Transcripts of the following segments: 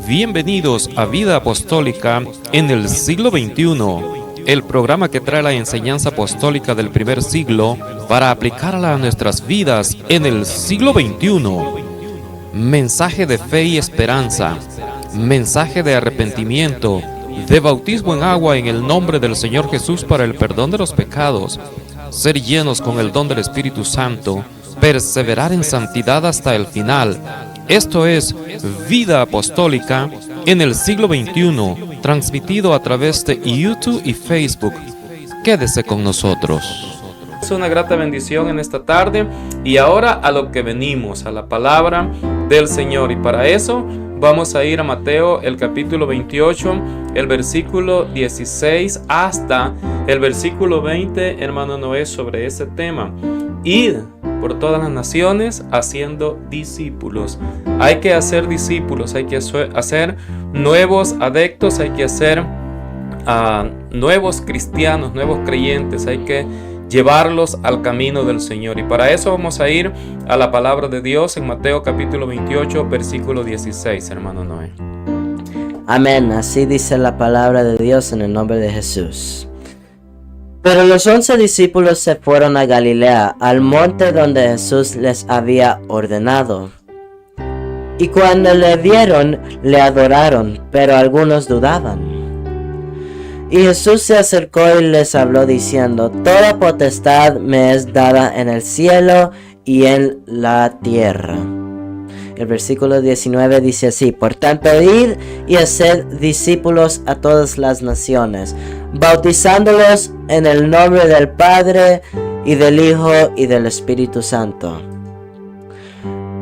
Bienvenidos a Vida Apostólica en el siglo XXI, el programa que trae la enseñanza apostólica del primer siglo para aplicarla a nuestras vidas en el siglo XXI. Mensaje de fe y esperanza, mensaje de arrepentimiento, de bautismo en agua en el nombre del Señor Jesús para el perdón de los pecados, ser llenos con el don del Espíritu Santo, perseverar en santidad hasta el final. Esto es Vida Apostólica en el siglo XXI, transmitido a través de YouTube y Facebook. Quédese con nosotros. Es una grata bendición en esta tarde y ahora a lo que venimos, a la palabra del Señor. Y para eso vamos a ir a Mateo, el capítulo 28, el versículo 16 hasta el versículo 20, hermano Noé, sobre ese tema. Id por todas las naciones haciendo discípulos. Hay que hacer discípulos, hay que hacer nuevos adeptos, hay que hacer nuevos cristianos, nuevos creyentes, hay que llevarlos al camino del Señor. Y para eso vamos a ir a la palabra de Dios en Mateo capítulo 28, versículo 16, hermano Noé. Amén, así dice la palabra de Dios en el nombre de Jesús. Pero los 11 discípulos se fueron a Galilea, al monte donde Jesús les había ordenado. Y cuando le vieron, le adoraron, pero algunos dudaban. Y Jesús se acercó y les habló diciendo: Toda potestad me es dada en el cielo y en la tierra. El versículo 19 dice así: Por tanto, id y haced discípulos a todas las naciones, bautizándolos en el nombre del Padre, y del Hijo, y del Espíritu Santo,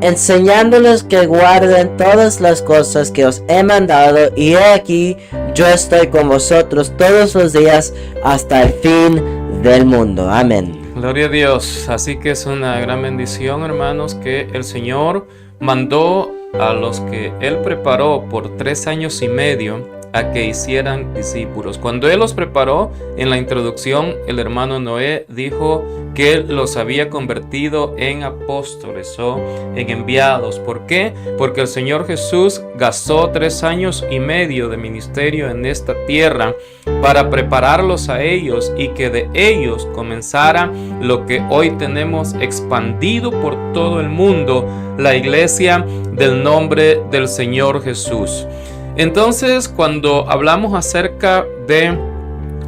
enseñándoles que guarden todas las cosas que os he mandado, y he aquí, yo estoy con vosotros todos los días hasta el fin del mundo. Amén. Gloria a Dios. Así que es una gran bendición, hermanos, que el Señor mandó a los que Él preparó por 3 años y medio a que hicieran discípulos. Cuando Él los preparó, en la introducción, el hermano Noé dijo que Él los había convertido en apóstoles o en enviados. ¿Por qué? Porque el Señor Jesús gastó 3 años y medio de ministerio en esta tierra para prepararlos a ellos y que de ellos comenzara lo que hoy tenemos expandido por todo el mundo, la iglesia del nombre del Señor Jesús. Entonces, cuando hablamos acerca de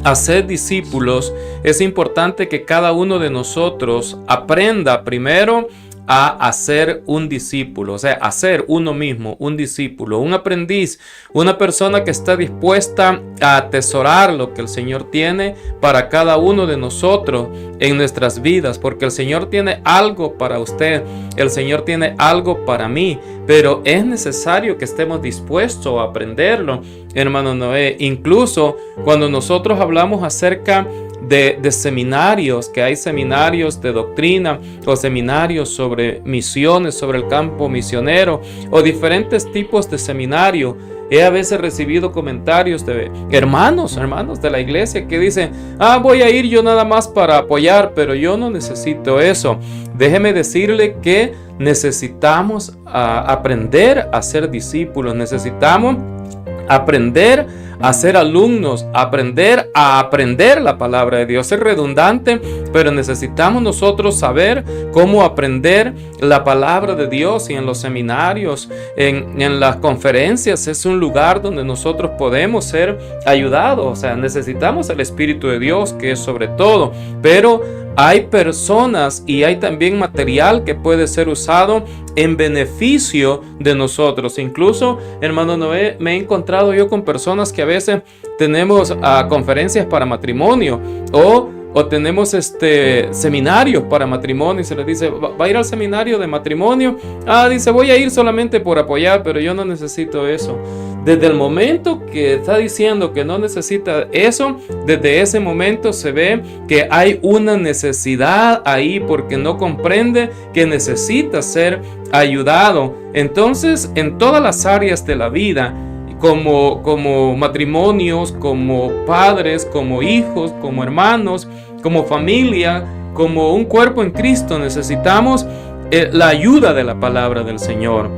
hacer discípulos, es importante que cada uno de nosotros aprenda primero a hacer un discípulo, o sea, hacer uno mismo un discípulo, un aprendiz, una persona que está dispuesta a atesorar lo que el Señor tiene para cada uno de nosotros en nuestras vidas, porque el Señor tiene algo para usted, el Señor tiene algo para mí, pero es necesario que estemos dispuestos a aprenderlo, hermano Noé. Incluso cuando nosotros hablamos acerca de seminarios, que hay seminarios de doctrina o seminarios sobre misiones, sobre el campo misionero o diferentes tipos de seminarios. He a veces recibido comentarios de hermanos de la iglesia que dicen: voy a ir yo nada más para apoyar, pero yo no necesito eso. Déjeme decirle que necesitamos aprender a ser discípulos, necesitamos aprender a ser alumnos, aprender a aprender la palabra de Dios. Es redundante, pero necesitamos nosotros saber cómo aprender la palabra de Dios. Y en los seminarios, en las conferencias, es un lugar donde nosotros podemos ser ayudados. O sea, necesitamos el Espíritu de Dios, que es sobre todo, pero hay personas y hay también material que puede ser usado en beneficio de nosotros. Incluso, hermano Noé, me he encontrado yo con personas que a veces tenemos conferencias para matrimonio o tenemos seminarios para matrimonio y se les dice: ¿va a ir al seminario de matrimonio? Dice: voy a ir solamente por apoyar, pero yo no necesito eso. Desde el momento que está diciendo que no necesita eso, desde ese momento se ve que hay una necesidad ahí, porque no comprende que necesita ser ayudado. Entonces, en todas las áreas de la vida, como matrimonios, como padres, como hijos, como hermanos, como familia, como un cuerpo en Cristo, necesitamos la ayuda de la palabra del Señor.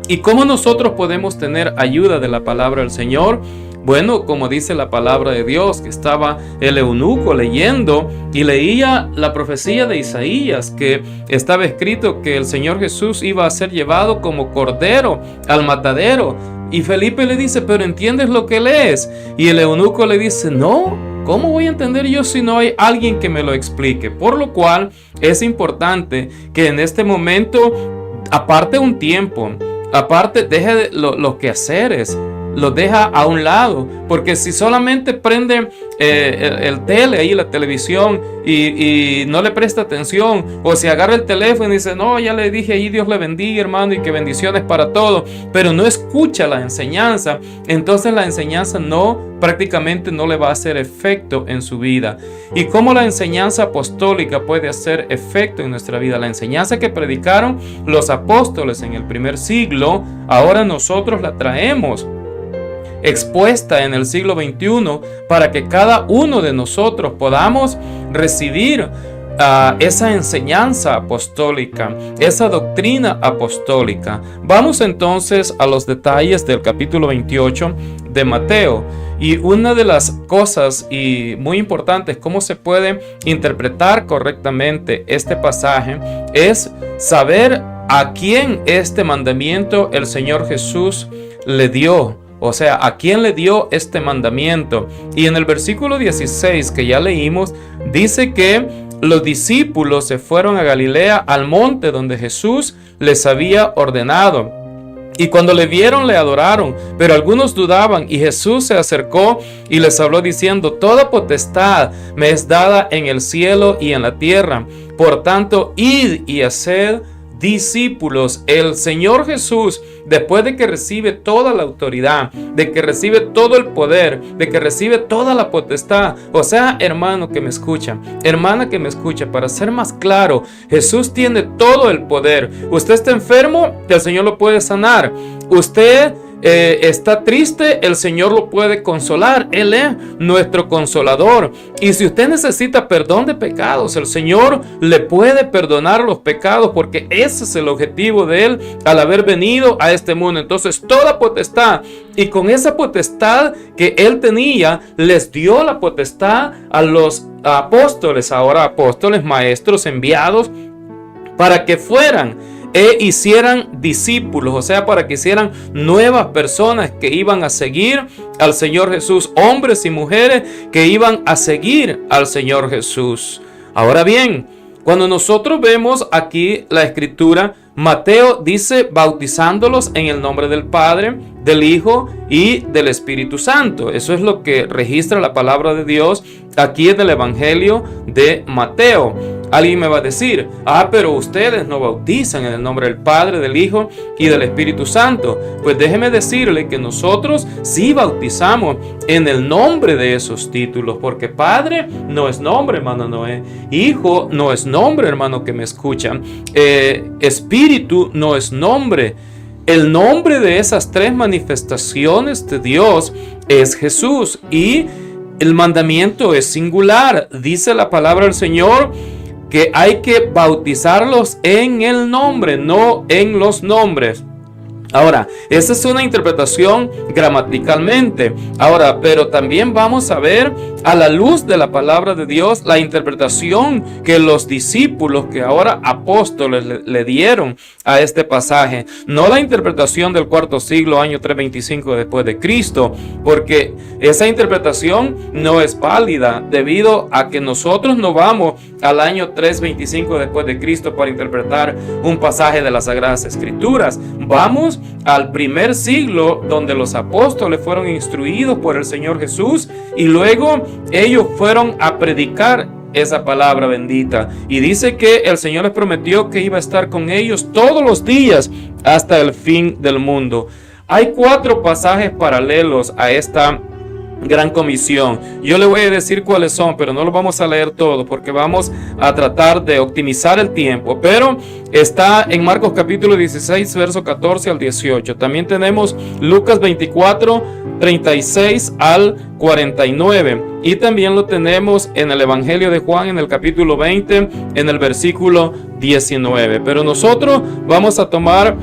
¿Y cómo nosotros podemos tener ayuda de la palabra del Señor? Bueno, como dice la palabra de Dios, que estaba el eunuco leyendo y leía la profecía de Isaías, que estaba escrito que el Señor Jesús iba a ser llevado como cordero al matadero. Y Felipe le dice, ¿pero entiendes lo que lees? Y el eunuco le dice, no, ¿cómo voy a entender yo si no hay alguien que me lo explique? Por lo cual es importante que en este momento aparte un tiempo, aparte deje los quehaceres, los deja a un lado, porque si solamente prende el tele ahí, la televisión, y no le presta atención, o si agarra el teléfono y dice, no, ya le dije ahí, Dios le bendiga, hermano, y que bendiciones para todo, pero no escucha la enseñanza, entonces la enseñanza prácticamente no le va a hacer efecto en su vida. ¿Y cómo la enseñanza apostólica puede hacer efecto en nuestra vida? La enseñanza que predicaron los apóstoles en el primer siglo, ahora nosotros la traemos expuesta en el siglo XXI para que cada uno de nosotros podamos recibir esa enseñanza apostólica, esa doctrina apostólica. Vamos entonces a los detalles del capítulo 28 de Mateo. Y una de las cosas y muy importantes, cómo se puede interpretar correctamente este pasaje, es saber a quién este mandamiento el Señor Jesús le dio. O sea, ¿a quién le dio este mandamiento? Y en el versículo 16 que ya leímos, dice que los discípulos se fueron a Galilea, al monte donde Jesús les había ordenado. Y cuando le vieron, le adoraron, pero algunos dudaban, y Jesús se acercó y les habló diciendo, toda potestad me es dada en el cielo y en la tierra. Por tanto, id y haced discípulos. El Señor Jesús, después de que recibe toda la autoridad, de que recibe todo el poder, de que recibe toda la potestad, o sea, hermano que me escucha, hermana que me escucha, para ser más claro, Jesús tiene todo el poder. Usted está enfermo, el Señor lo puede sanar. Usted está triste, el Señor lo puede consolar. Él es nuestro consolador. Y si usted necesita perdón de pecados, el Señor le puede perdonar los pecados, porque ese es el objetivo de Él al haber venido a este mundo. Entonces toda potestad, y con esa potestad que Él tenía, les dio la potestad a los apóstoles, ahora apóstoles, maestros enviados, para que fueran e hicieran discípulos, o sea, para que hicieran nuevas personas que iban a seguir al Señor Jesús, hombres y mujeres que iban a seguir al Señor Jesús. Ahora bien, cuando nosotros vemos aquí la escritura, Mateo dice bautizándolos en el nombre del Padre, del Hijo y del Espíritu Santo. Eso es lo que registra la palabra de Dios aquí en el Evangelio de Mateo. Alguien me va a decir, pero ustedes no bautizan en el nombre del Padre, del Hijo y del Espíritu Santo. Pues déjeme decirle que nosotros sí bautizamos en el nombre de esos títulos, porque Padre no es nombre, hermano Noé. Hijo no es nombre, hermano que me escuchan. Espíritu no es nombre. El nombre de esas tres manifestaciones de Dios es Jesús, y el mandamiento es singular. Dice la palabra del Señor que hay que bautizarlos en el nombre, no en los nombres. Ahora, esa es una interpretación gramaticalmente. Ahora, pero también vamos a ver a la luz de la palabra de Dios la interpretación que los discípulos, que ahora apóstoles, le dieron a este pasaje. No la interpretación del cuarto siglo, año 325 después de Cristo, porque esa interpretación no es válida debido a que nosotros no vamos al año 325 después de Cristo para interpretar un pasaje de las Sagradas Escrituras. Vamos al primer siglo, donde los apóstoles fueron instruidos por el Señor Jesús y luego ellos fueron a predicar esa palabra bendita. Y dice que el Señor les prometió que iba a estar con ellos todos los días hasta el fin del mundo. Hay 4 pasajes paralelos a esta gran comisión. Yo le voy a decir cuáles son, pero no los vamos a leer todos porque vamos a tratar de optimizar el tiempo. Pero está en Marcos capítulo 16, verso 14 al 18. También tenemos Lucas 24, 36 al 49. Y también lo tenemos en el Evangelio de Juan, en el capítulo 20, en el versículo 19. Pero nosotros vamos a tomar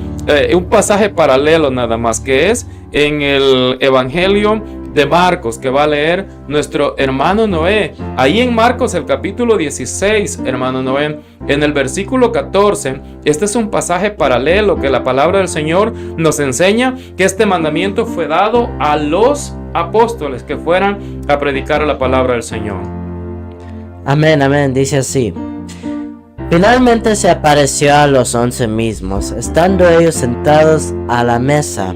un pasaje paralelo nada más, que es en el Evangelio de Marcos, que va a leer nuestro hermano Noé. Ahí en Marcos, el capítulo 16, hermano Noé, en el versículo 14, este es un pasaje paralelo que la palabra del Señor nos enseña que este mandamiento fue dado a los apóstoles que fueran a predicar la palabra del Señor. Amén, amén, dice así. Finalmente se apareció a los 11 mismos, estando ellos sentados a la mesa,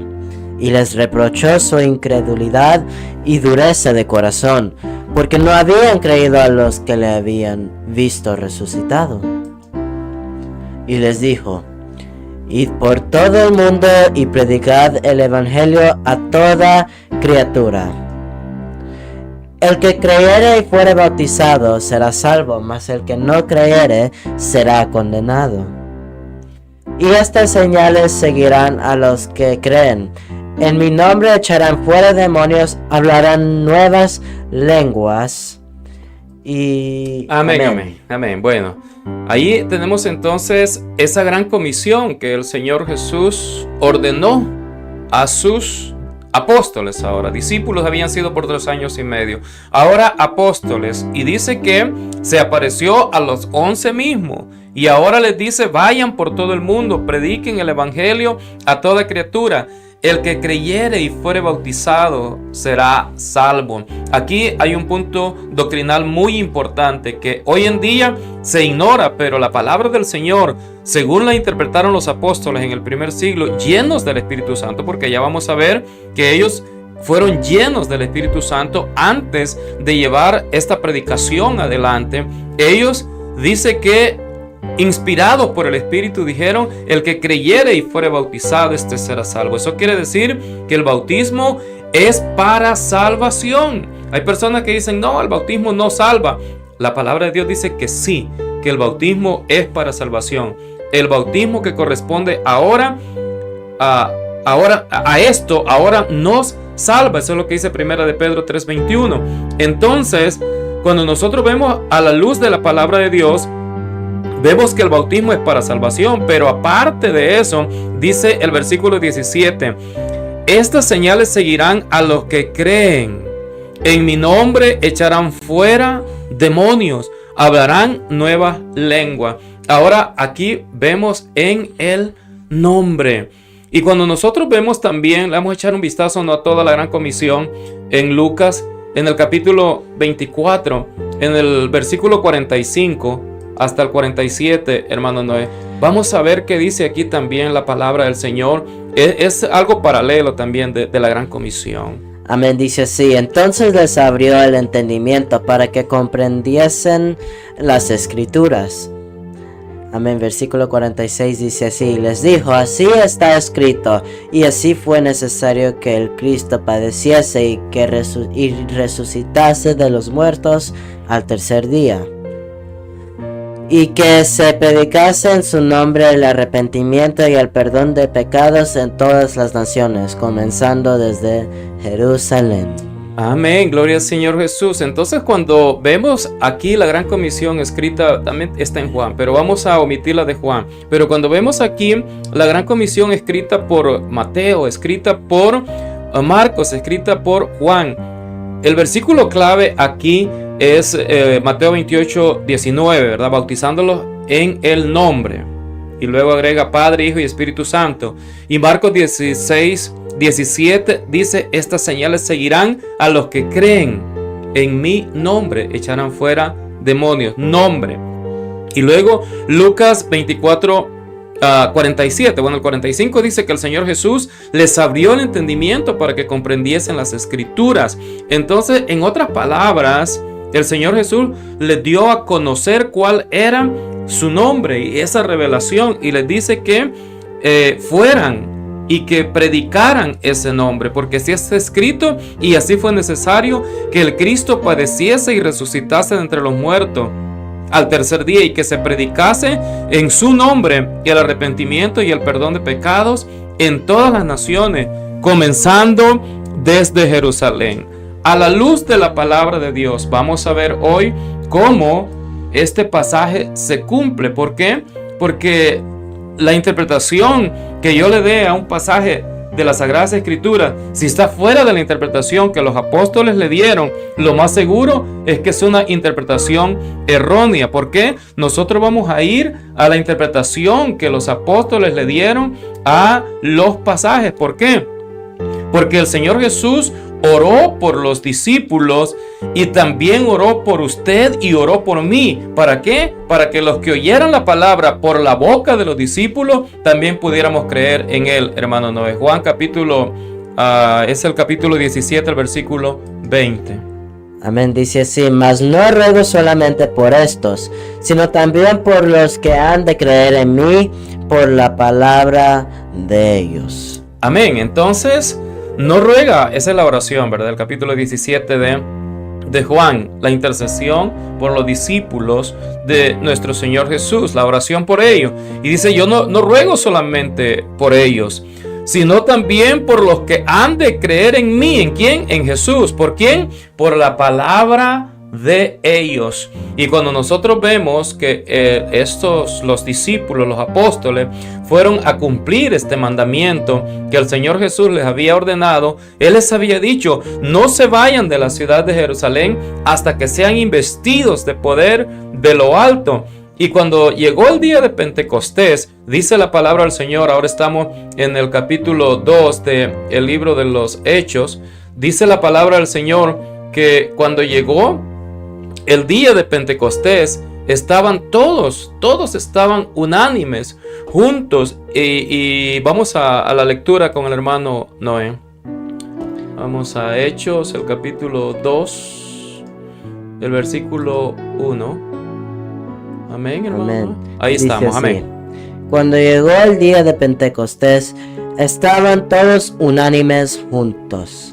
y les reprochó su incredulidad y dureza de corazón, porque no habían creído a los que le habían visto resucitado. Y les dijo: id por todo el mundo y predicad el evangelio a toda criatura. El que creyere y fuere bautizado será salvo, mas el que no creyere será condenado. Y estas señales seguirán a los que creen. En mi nombre echarán fuera demonios, hablarán nuevas lenguas. Y amén. Bueno, ahí tenemos entonces esa gran comisión que el Señor Jesús ordenó a sus apóstoles. Ahora, discípulos habían sido por 3 años y medio, ahora apóstoles, y dice que se apareció a los 11 mismos, y ahora les dice: vayan por todo el mundo, prediquen el evangelio a toda criatura. El que creyere y fuere bautizado será salvo. Aquí hay un punto doctrinal muy importante que hoy en día se ignora, pero la palabra del Señor, según la interpretaron los apóstoles en el primer siglo, llenos del Espíritu Santo, porque ya vamos a ver que ellos fueron llenos del Espíritu Santo antes de llevar esta predicación adelante. Ellos dice que inspirados por el Espíritu dijeron: el que creyere y fuere bautizado, este será salvo. Eso quiere decir que el bautismo es para salvación. Hay personas que dicen: no, el bautismo no salva. La palabra de Dios dice que sí, que el bautismo es para salvación. El bautismo que corresponde ahora a esto, ahora nos salva. Eso es lo que dice 1 de Pedro 3:21. Entonces, cuando nosotros vemos a la luz de la palabra de Dios, vemos que el bautismo es para salvación, pero aparte de eso, dice el versículo 17: estas señales seguirán a los que creen. En mi nombre echarán fuera demonios, hablarán nuevas lenguas. Ahora aquí vemos en el nombre. Y cuando nosotros vemos también, le vamos a echar un vistazo no a toda la gran comisión en Lucas, en el capítulo 24, en el versículo 45 hasta el 47, hermano Noé. Vamos a ver qué dice aquí también la palabra del Señor. Es algo paralelo también de la gran comisión. Amén, dice así: entonces les abrió el entendimiento para que comprendiesen las escrituras. Amén, versículo 46 dice así: les dijo: así está escrito, y así fue necesario que el Cristo padeciese y que resucitase de los muertos al tercer día, y que se predicase en su nombre el arrepentimiento y el perdón de pecados en todas las naciones, comenzando desde Jerusalén. Amén, gloria al Señor Jesús. Entonces, cuando vemos aquí la gran comisión escrita, también está en Juan, pero vamos a omitir la de Juan. Pero cuando vemos aquí la gran comisión escrita por Mateo, escrita por Marcos, escrita por Juan, el versículo clave aquí es Mateo 28, 19, ¿verdad? Bautizándolos en el nombre. Y luego agrega Padre, Hijo y Espíritu Santo. Y Marcos 16, 17 dice: estas señales seguirán a los que creen. En mi nombre echarán fuera demonios. Nombre. Y luego Lucas 24, 47. Bueno, el 45 dice que el Señor Jesús les abrió el entendimiento para que comprendiesen las escrituras. Entonces, en otras palabras, el Señor Jesús les dio a conocer cuál era su nombre y esa revelación, y les dice que fueran y que predicaran ese nombre, porque así está escrito y así fue necesario que el Cristo padeciese y resucitase de entre los muertos al tercer día, y que se predicase en su nombre el arrepentimiento y el perdón de pecados en todas las naciones, comenzando desde Jerusalén. A la luz de la palabra de Dios, vamos a ver hoy cómo este pasaje se cumple. ¿Por qué? Porque la interpretación que yo le dé a un pasaje de las Sagradas Escrituras, si está fuera de la interpretación que los apóstoles le dieron, lo más seguro es que es una interpretación errónea. ¿Por qué? Nosotros vamos a ir a la interpretación que los apóstoles le dieron a los pasajes. ¿Por qué? Porque el Señor Jesús oró por los discípulos y también oró por usted y oró por mí. ¿Para qué? Para que los que oyeran la palabra por la boca de los discípulos también pudiéramos creer en él, hermano Noé. Juan es el capítulo 17, el versículo 20. Amén, dice así: mas no ruego solamente por estos, sino también por los que han de creer en mí por la palabra de ellos. Amén. Entonces, no ruega, esa es la oración, ¿verdad? El capítulo 17 de Juan, la intercesión por los discípulos de nuestro Señor Jesús, la oración por ellos. Y dice, yo no ruego solamente por ellos, sino también por los que han de creer en mí. ¿En quién? En Jesús. ¿Por quién? Por la palabra de ellos. Y cuando nosotros vemos que los discípulos, los apóstoles, fueron a cumplir este mandamiento que el Señor Jesús les había ordenado, Él les había dicho, no se vayan de la ciudad de Jerusalén hasta que sean investidos de poder de lo alto. Y cuando llegó el día de Pentecostés, dice la palabra del Señor, ahora estamos en el capítulo 2 del libro de los Hechos, dice la palabra del Señor que cuando llegó el día de Pentecostés, estaban todos estaban unánimes, juntos. Y vamos a la lectura con el hermano Noé. Vamos a Hechos, el capítulo 2, el versículo 1. Amén, hermano. Amén. Ahí Dice estamos, así: amén. cuando llegó el día de Pentecostés, estaban todos unánimes juntos.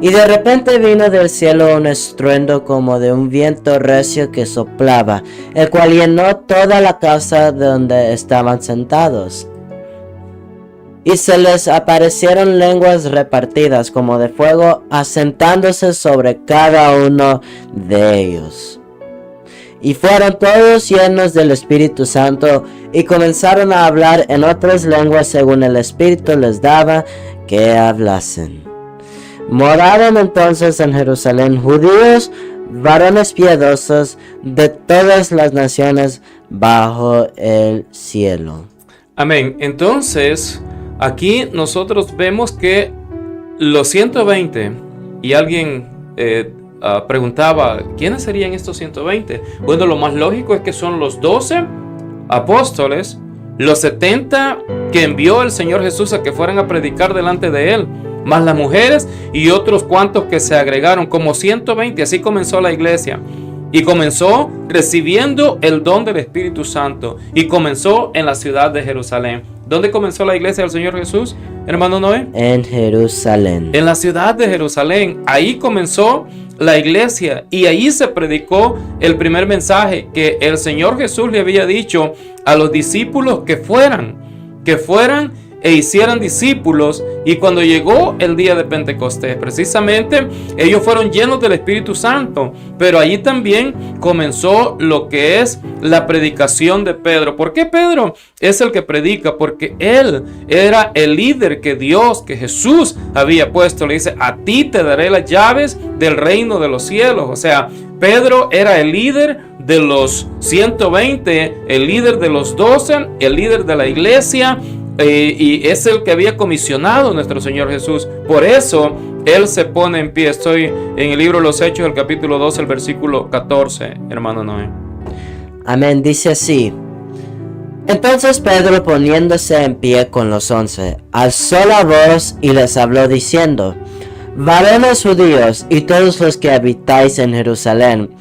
Y de repente vino del cielo un estruendo como de un viento recio que soplaba, el cual llenó toda la casa donde estaban sentados. Y se les aparecieron lenguas repartidas como de fuego, asentándose sobre cada uno de ellos. Y fueron todos llenos del Espíritu Santo, y comenzaron a hablar en otras lenguas según el Espíritu les daba que hablasen. Moraban entonces en Jerusalén judíos, varones piadosos de todas las naciones bajo el cielo. Amén. Entonces, aquí nosotros vemos que los 120, y alguien preguntaba, ¿quiénes serían estos 120? Bueno, lo más lógico es que son los 12 apóstoles, los 70 que envió el Señor Jesús a que fueran a predicar delante de él, más las mujeres y otros cuantos que se agregaron, como 120. Así comenzó la iglesia. Y comenzó recibiendo el don del Espíritu Santo. Y comenzó en la ciudad de Jerusalén. ¿Dónde comenzó la iglesia del Señor Jesús, hermano Noé? En Jerusalén. En la ciudad de Jerusalén. Ahí comenzó la iglesia. Y ahí se predicó el primer mensaje que el Señor Jesús le había dicho a los discípulos que fueran e hicieran discípulos. Y cuando llegó el día de Pentecostés, precisamente ellos fueron llenos del Espíritu Santo, pero allí también comenzó lo que es la predicación de Pedro. ¿Por qué Pedro es el que predica? Porque él era el líder que Jesús había puesto. Le dice, a ti te daré las llaves del reino de los cielos. O sea, Pedro era el líder de los 120, el líder de los 12, el líder de la iglesia. Y es el que había comisionado nuestro Señor Jesús. Por eso Él se pone en pie. Estoy en el libro de los Hechos, el capítulo 12, el versículo 14, hermano Noé. Amén, dice así: entonces Pedro, poniéndose en pie con los 11, alzó la voz y les habló diciendo: varones judíos y todos los que habitáis en Jerusalén,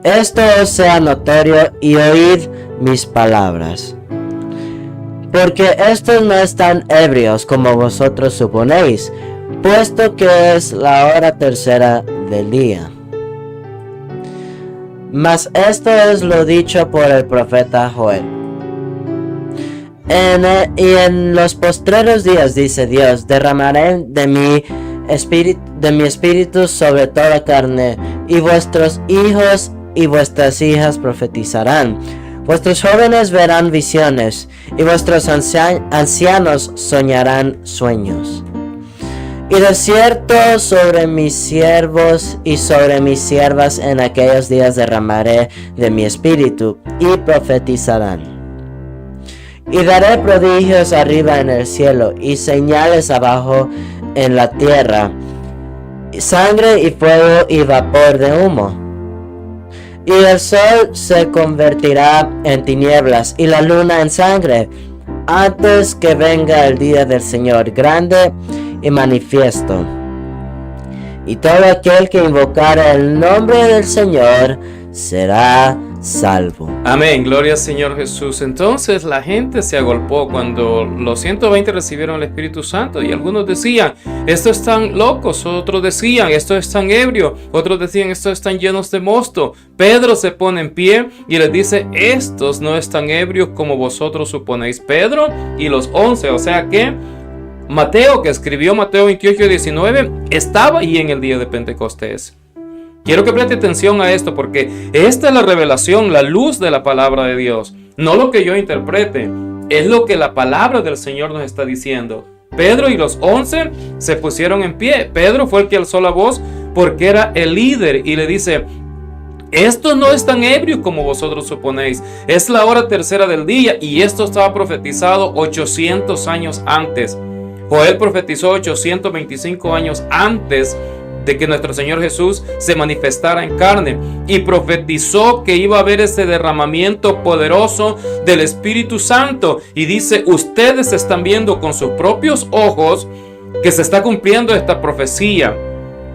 esto os sea notorio y oíd mis palabras. Porque estos no están ebrios como vosotros suponéis, puesto que es la hora tercera del día. Mas esto es lo dicho por el profeta Joel. Y en los postreros días, dice Dios, derramaré de mi espíritu sobre toda carne, y vuestros hijos y vuestras hijas profetizarán. Vuestros jóvenes verán visiones, y vuestros ancianos soñarán sueños. Y de cierto sobre mis siervos y sobre mis siervas en aquellos días derramaré de mi espíritu, y profetizarán. Y daré prodigios arriba en el cielo, y señales abajo en la tierra, sangre y fuego y vapor de humo. Y el sol se convertirá en tinieblas y la luna en sangre, antes que venga el día del Señor grande y manifiesto. Y todo aquel que invocare el nombre del Señor será salvo. Amén, gloria al Señor Jesús. Entonces la gente se agolpó cuando los 120 recibieron el Espíritu Santo, y algunos decían, estos están locos, otros decían, estos están ebrios, otros decían, estos están llenos de mosto. Pedro se pone en pie y les dice, estos no están ebrios como vosotros suponéis. Pedro y los 11, o sea que Mateo, que escribió Mateo 28:19, estaba ahí en el día de Pentecostés. Quiero que preste atención a esto, porque esta es la revelación, la luz de la palabra de Dios. No lo que yo interprete, es lo que la palabra del Señor nos está diciendo. Pedro y los 11 se pusieron en pie. Pedro fue el que alzó la voz porque era el líder y le dice, estos no están ebrios como vosotros suponéis. Es la hora tercera del día, y esto estaba profetizado 800 años antes. Joel profetizó 825 años antes de que nuestro Señor Jesús se manifestara en carne, y profetizó que iba a haber ese derramamiento poderoso del Espíritu Santo, y dice, ustedes están viendo con sus propios ojos que se está cumpliendo esta profecía,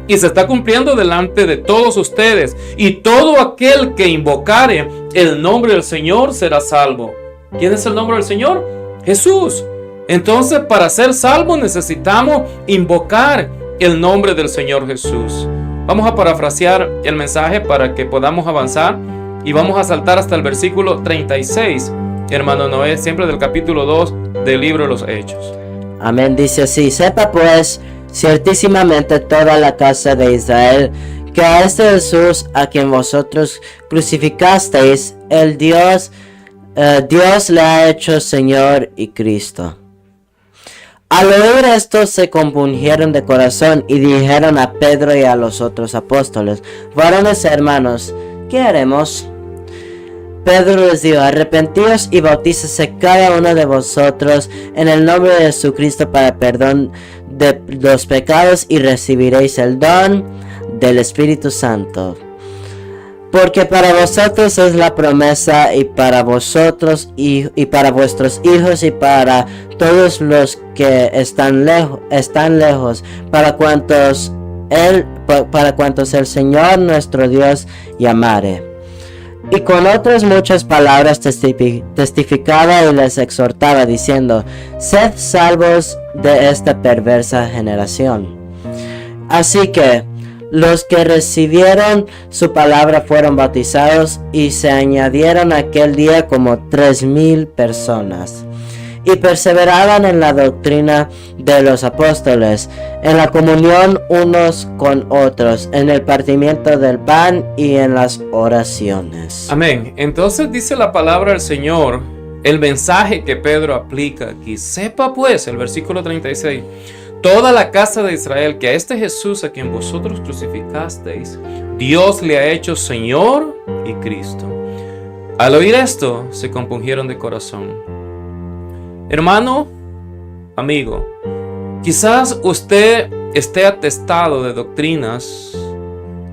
y se está cumpliendo delante de todos ustedes, y todo aquel que invocare el nombre del Señor será salvo. ¿Quién es el nombre del Señor? Jesús. Entonces, para ser salvos necesitamos invocar el nombre del Señor Jesús. Vamos a parafrasear el mensaje para que podamos avanzar, y vamos a saltar hasta el versículo 36, hermano Noé, siempre del capítulo 2 del libro de los Hechos. Amén, dice así: sepa pues ciertísimamente toda la casa de Israel que a este Jesús a quien vosotros crucificasteis, Dios le ha hecho Señor y Cristo. Al oír esto se compungieron de corazón y dijeron a Pedro y a los otros apóstoles: varones hermanos, ¿qué haremos? Pedro les dijo: arrepentíos y bautícese cada uno de vosotros en el nombre de Jesucristo para perdón de los pecados, y recibiréis el don del Espíritu Santo. Porque para vosotros es la promesa, y para vosotros y para vuestros hijos, y para todos los que están lejos, para cuantos el Señor nuestro Dios llamare. Y con otras muchas palabras testificaba y les exhortaba, diciendo: sed salvos de esta perversa generación. Así que los que recibieron su palabra fueron bautizados, y se añadieron aquel día como 3,000 personas. Y perseveraban en la doctrina de los apóstoles, en la comunión unos con otros, en el partimiento del pan y en las oraciones. Amén. Entonces dice la palabra del Señor, el mensaje que Pedro aplica aquí. Sepa pues, el versículo 36, toda la casa de Israel, que a este Jesús a quien vosotros crucificasteis, Dios le ha hecho Señor y Cristo. Al oír esto, se compungieron de corazón. Hermano, amigo, quizás usted esté atestado de doctrinas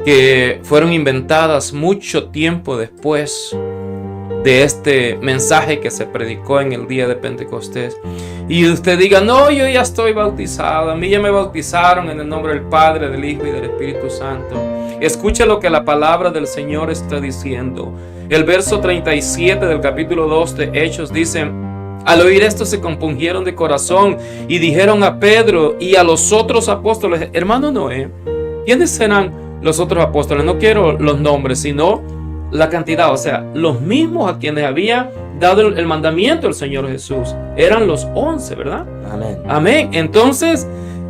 que fueron inventadas mucho tiempo después de este mensaje que se predicó en el día de Pentecostés, y usted diga: no, yo ya estoy bautizado, a mí ya me bautizaron en el nombre del Padre, del Hijo y del Espíritu Santo. Escuche lo que la palabra del Señor está diciendo. El verso 37 del capítulo 2 de Hechos dice: al oír esto se compungieron de corazón y dijeron a Pedro y a los otros apóstoles. Hermano Noé, ¿quiénes serán los otros apóstoles? No quiero los nombres, sino la cantidad, o sea, los mismos a quienes había dado el mandamiento el Señor Jesús. Eran los 11, ¿verdad? Amén. Amén. Entonces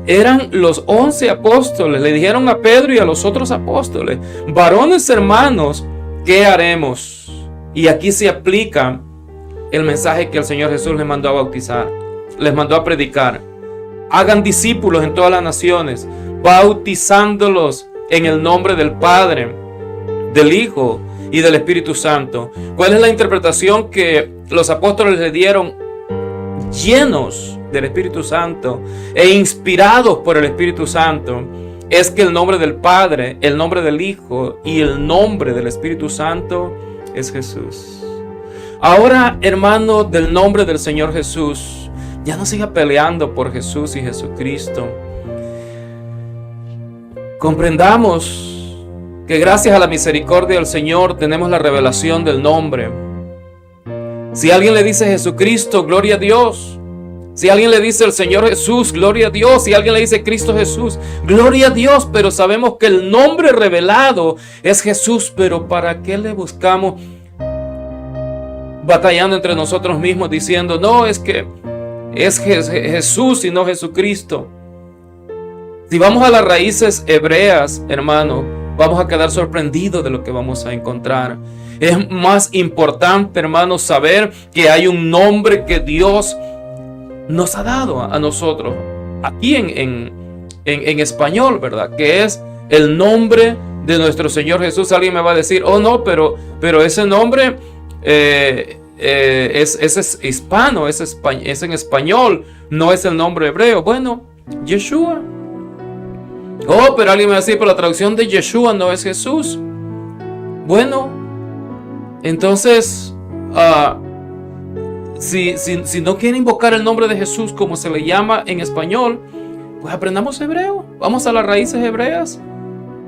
eran los 11 apóstoles. Le dijeron a Pedro y a los otros apóstoles: varones hermanos, ¿qué haremos? Y aquí se aplica el mensaje que el Señor Jesús les mandó a bautizar, les mandó a predicar. Hagan discípulos en todas las naciones, bautizándolos en el nombre del Padre, del Hijo y del Espíritu Santo. ¿Cuál es la interpretación que los apóstoles le dieron? Llenos del Espíritu Santo e inspirados por el Espíritu Santo, es que el nombre del Padre, el nombre del Hijo y el nombre del Espíritu Santo es Jesús. Ahora, hermano, del nombre del Señor Jesús, ya no siga peleando por Jesús y Jesucristo. Comprendamos que gracias a la misericordia del Señor tenemos la revelación del nombre. Si alguien le dice Jesucristo, gloria a Dios. Si alguien le dice el Señor Jesús, gloria a Dios. Si alguien le dice Cristo Jesús, gloria a Dios. Pero sabemos que el nombre revelado es Jesús. Pero ¿para qué le buscamos batallando entre nosotros mismos diciendo, no, es que es Jesús y no Jesucristo? Si vamos a las raíces hebreas, hermano, vamos a quedar sorprendidos de lo que vamos a encontrar. Es más importante, hermano, saber que hay un nombre que Dios nos ha dado a nosotros, aquí en español, ¿verdad? Que es el nombre de nuestro Señor Jesús. Alguien me va a decir, oh no, pero ese nombre es hispano, es en español, no es el nombre hebreo. Bueno, Yeshua. Oh, pero alguien me va a decir, pero la traducción de Yeshua no es Jesús. Bueno, entonces, si no quiere invocar el nombre de Jesús como se le llama en español, pues aprendamos hebreo. Vamos a las raíces hebreas.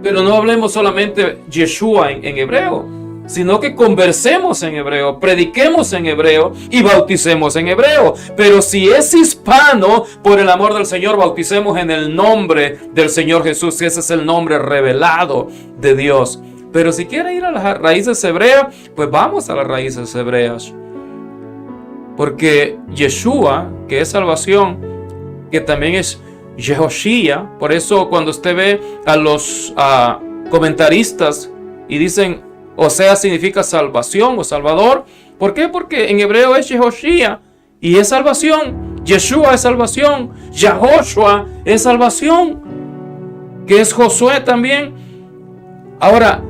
Pero no hablemos solamente Yeshua en hebreo, sino que conversemos en hebreo, prediquemos en hebreo y bauticemos en hebreo. Pero si es hispano, por el amor del Señor, bauticemos en el nombre del Señor Jesús. Ese es el nombre revelado de Dios. Pero si quiere ir a las raíces hebreas, pues vamos a las raíces hebreas. Porque Yeshua, que es salvación, que también es Yehoshia. Por eso cuando usted ve a los comentaristas y dicen, o sea, significa salvación o salvador. ¿Por qué? Porque en hebreo es Yehoshia y es salvación. Yeshua es salvación. Yahoshua es salvación, que es Josué también. Ahora,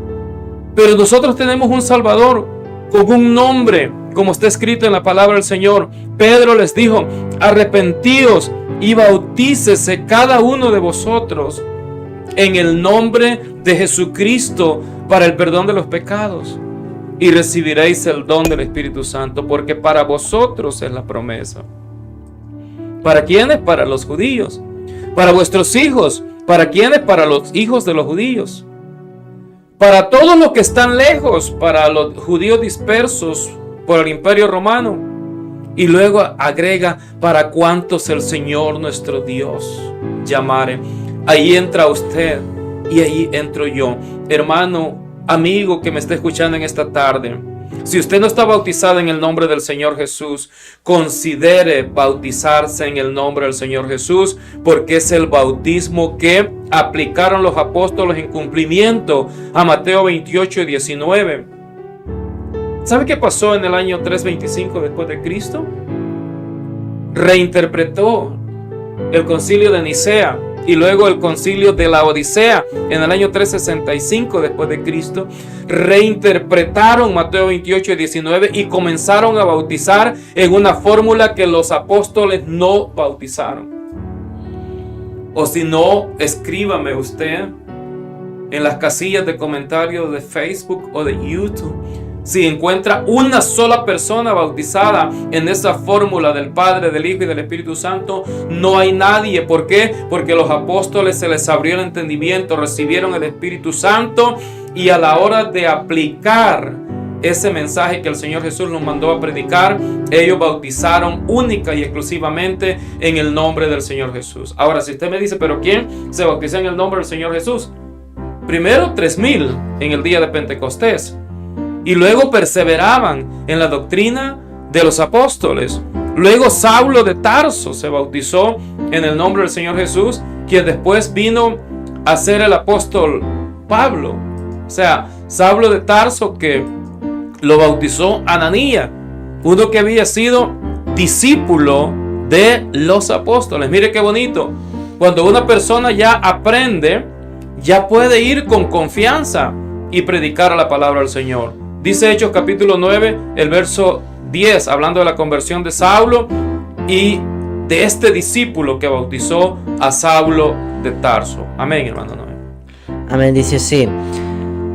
pero nosotros tenemos un Salvador con un nombre, como está escrito en la palabra del Señor. Pedro les dijo, arrepentíos y bautícese cada uno de vosotros en el nombre de Jesucristo para el perdón de los pecados, y recibiréis el don del Espíritu Santo, porque para vosotros es la promesa. ¿Para quiénes? Para los judíos. Para vuestros hijos. ¿Para quiénes? Para los hijos de los judíos. Para todos los que están lejos, para los judíos dispersos por el Imperio Romano. Y luego agrega, para cuantos el Señor nuestro Dios llamare. Ahí entra usted y ahí entro yo. Hermano, amigo que me está escuchando en esta tarde, si usted no está bautizado en el nombre del Señor Jesús, considere bautizarse en el nombre del Señor Jesús, porque es el bautismo que aplicaron los apóstoles en cumplimiento a Mateo 28 y 19. ¿Sabe qué pasó en el año 325 después de Cristo? Reinterpretó el concilio de Nicea y luego el concilio de la Odisea en el año 365 después de Cristo. Reinterpretaron Mateo 28 y 19 y comenzaron a bautizar en una fórmula que los apóstoles no bautizaron. O si no, escríbame usted en las casillas de comentarios de Facebook o de YouTube si encuentra una sola persona bautizada en esa fórmula del Padre, del Hijo y del Espíritu Santo. No hay nadie. ¿Por qué? Porque los apóstoles se les abrió el entendimiento, recibieron el Espíritu Santo, y a la hora de aplicar ese mensaje que el Señor Jesús nos mandó a predicar, ellos bautizaron única y exclusivamente en el nombre del Señor Jesús. Ahora, si usted me dice, ¿pero quién se bautizó en el nombre del Señor Jesús? Primero 3,000 en el día de Pentecostés. Y luego perseveraban en la doctrina de los apóstoles. Luego Saulo de Tarso se bautizó en el nombre del Señor Jesús, quien después vino a ser el apóstol Pablo. O sea, Saulo de Tarso, que lo bautizó Ananías, uno que había sido discípulo de los apóstoles. Mire qué bonito. Cuando una persona ya aprende, ya puede ir con confianza y predicar la palabra del Señor. Dice Hechos capítulo 9, el verso 10, hablando de la conversión de Saulo y de este discípulo que bautizó a Saulo de Tarso. Amén, hermano Noé. Amén, dice así.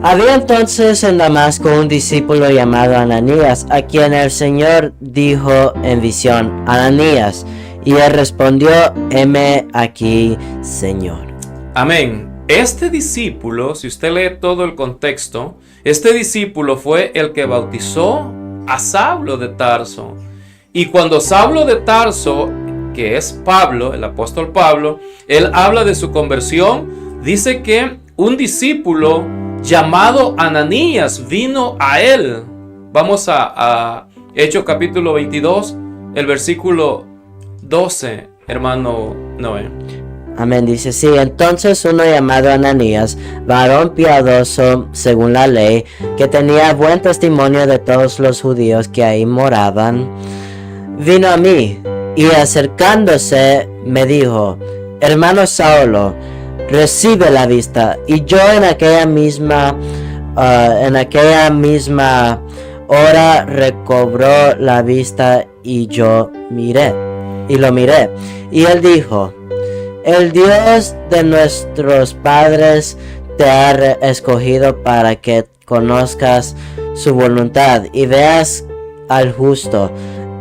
Había entonces en Damasco un discípulo llamado Ananías, a quien el Señor dijo en visión: Ananías. Y él respondió: heme aquí, Señor. Amén. Este discípulo, si usted lee todo el contexto, este discípulo fue el que bautizó a Saulo de Tarso. Y cuando Saulo de Tarso, que es Pablo, el apóstol Pablo, él habla de su conversión, dice que un discípulo llamado Ananías vino a él. Vamos a Hechos capítulo 22, el versículo 12, hermano Noé. Amén, dice sí. Entonces uno llamado Ananías, varón piadoso según la ley, que tenía buen testimonio de todos los judíos que ahí moraban, vino a mí y acercándose me dijo: hermano Saulo, recibe la vista. Y yo en aquella misma hora recobró la vista y yo lo miré. Y él dijo: el Dios de nuestros padres te ha escogido para que conozcas su voluntad y veas al justo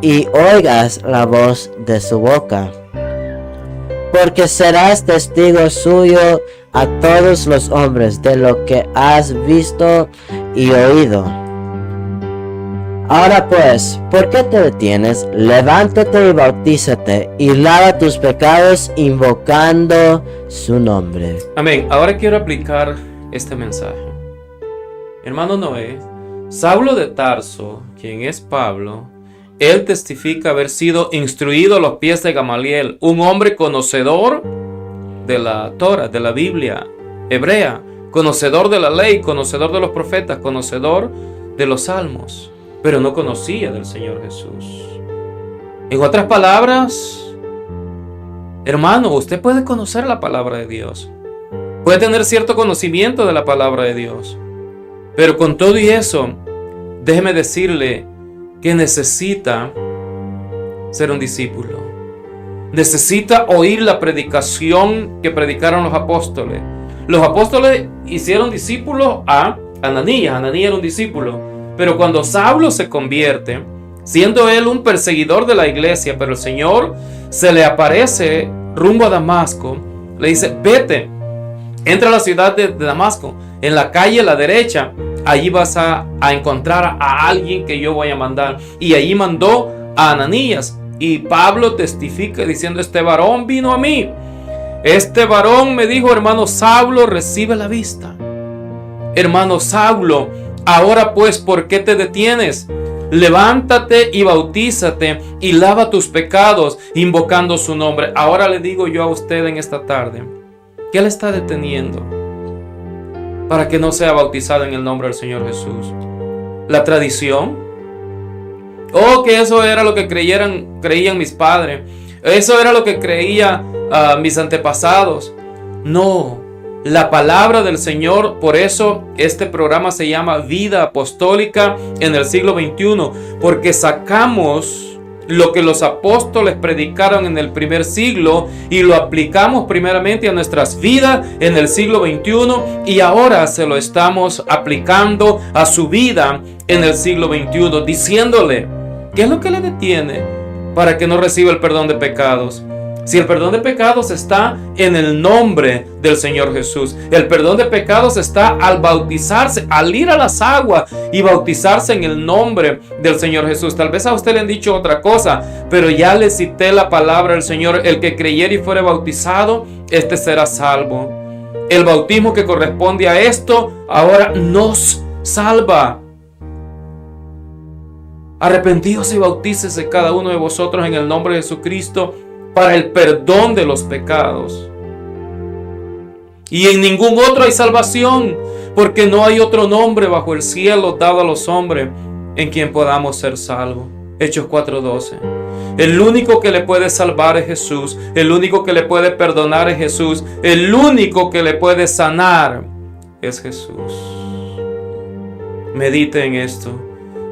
y oigas la voz de su boca. Porque serás testigo suyo a todos los hombres de lo que has visto y oído. Ahora pues, ¿por qué te detienes? Levántate y bautízate y lava tus pecados invocando su nombre. Amén. Ahora quiero aplicar este mensaje. Hermano Noé, Saulo de Tarso, quien es Pablo, él testifica haber sido instruido a los pies de Gamaliel, un hombre conocedor de la Torah, de la Biblia hebrea, conocedor de la ley, conocedor de los profetas, conocedor de los salmos, pero no conocía del Señor Jesús. En otras palabras, hermano, usted puede conocer la palabra de Dios, puede tener cierto conocimiento de la palabra de Dios, pero con todo y eso, déjeme decirle que necesita ser un discípulo. Necesita oír la predicación que predicaron los apóstoles. Los apóstoles hicieron discípulos a Ananías. Ananías era un discípulo. Pero cuando Saulo se convierte, siendo él un perseguidor de la iglesia, pero el Señor se le aparece rumbo a Damasco, le dice: vete, entra a la ciudad de Damasco, en la calle a la derecha, allí vas a encontrar a alguien que yo voy a mandar. Y allí mandó a Ananías. Y Pablo testifica diciendo: este varón vino a mí. Este varón me dijo: hermano Saulo, recibe la vista. Hermano Saulo, ahora pues, ¿por qué te detienes? Levántate y bautízate y lava tus pecados invocando su nombre. Ahora le digo yo a usted en esta tarde, ¿qué le está deteniendo para que no sea bautizado en el nombre del Señor Jesús? ¿La tradición? Oh, que eso era lo que creían mis padres. Eso era lo que creían mis antepasados. No, la palabra del Señor. Por eso este programa se llama Vida Apostólica en el siglo XXI. Porque sacamos lo que los apóstoles predicaron en el primer siglo y lo aplicamos primeramente a nuestras vidas en el siglo XXI, y ahora se lo estamos aplicando a su vida en el siglo XXI, diciéndole: ¿qué es lo que le detiene para que no reciba el perdón de pecados? Si el perdón de pecados está en el nombre del Señor Jesús. El perdón de pecados está al bautizarse, al ir a las aguas y bautizarse en el nombre del Señor Jesús. Tal vez a usted le han dicho otra cosa, pero ya le cité la palabra del Señor: el que creyere y fuere bautizado, este será salvo. El bautismo que corresponde a esto ahora nos salva. Arrepentíos y bautícese cada uno de vosotros en el nombre de Jesucristo para el perdón de los pecados. Y en ningún otro hay salvación, porque no hay otro nombre bajo el cielo dado a los hombres en quien podamos ser salvos. Hechos 4:12. El único que le puede salvar es Jesús. El único que le puede perdonar es Jesús. El único que le puede sanar es Jesús. Medite en esto.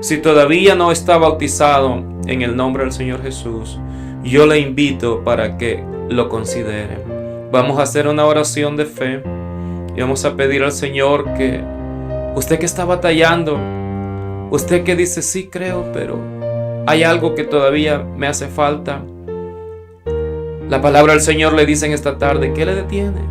Si todavía no está bautizado en el nombre del Señor Jesús, yo le invito para que lo considere. Vamos a hacer una oración de fe y vamos a pedir al Señor que usted que está batallando, usted que dice sí creo, pero hay algo que todavía me hace falta. La palabra del Señor le dice en esta tarde, ¿qué le detiene?